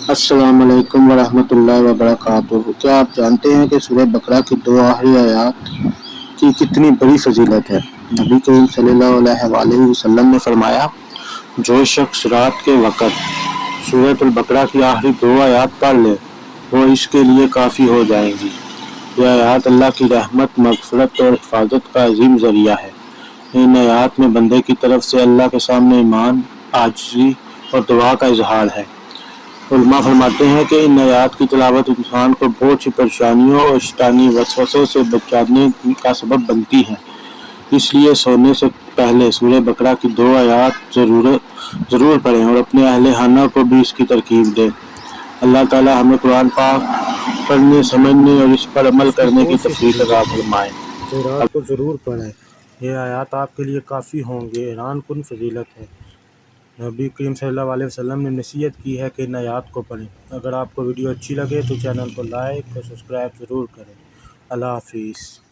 السلام علیکم ورحمۃ اللہ وبرکاتہ۔ کیا آپ جانتے ہیں کہ سورہ بقرہ کی دو آخری آیات کی کتنی بڑی فضیلت ہے؟ نبی کریم صلی اللہ علیہ وآلہ وسلم نے فرمایا، جو شخص رات کے وقت سورۃ البقرہ کی آخری دو آیات پڑھ لے وہ اس کے لیے کافی ہو جائیں گی۔ یہ آیات اللہ کی رحمت، مغفرت اور حفاظت کا عظیم ذریعہ ہے۔ ان آیات میں بندے کی طرف سے اللہ کے سامنے ایمان، عاجزی اور دعا کا اظہار ہے۔ علماء فرماتے ہیں کہ ان آیات کی تلاوت انسان کو بہت سی پریشانیوں اور شیطانی وسوسوں سے بچانے کا سبب بنتی ہے۔ اس لیے سونے سے پہلے سورہ بقرہ کی دو آیات ضرور پڑھیں اور اپنے اہل خانہ کو بھی اس کی ترغیب دیں۔ اللہ تعالی ہمیں قرآن پاک پڑھنے، سمجھنے اور اس پر عمل اس کی کرنے کی بہت سی توفیق عطا فضیلت ہے، فرمائے۔ تو رات کو ضرور پڑھیں۔ یہ آیات آپ کے لیے کافی ہوں گے، حیران کن فضیلت ہے۔ نبی کریم صلی اللہ علیہ وسلم نے نصیحت کی ہے کہ ان آیات کو پڑھیں۔ اگر آپ کو ویڈیو اچھی لگے تو چینل کو لائک اور سبسکرائب ضرور کریں۔ اللہ حافظ۔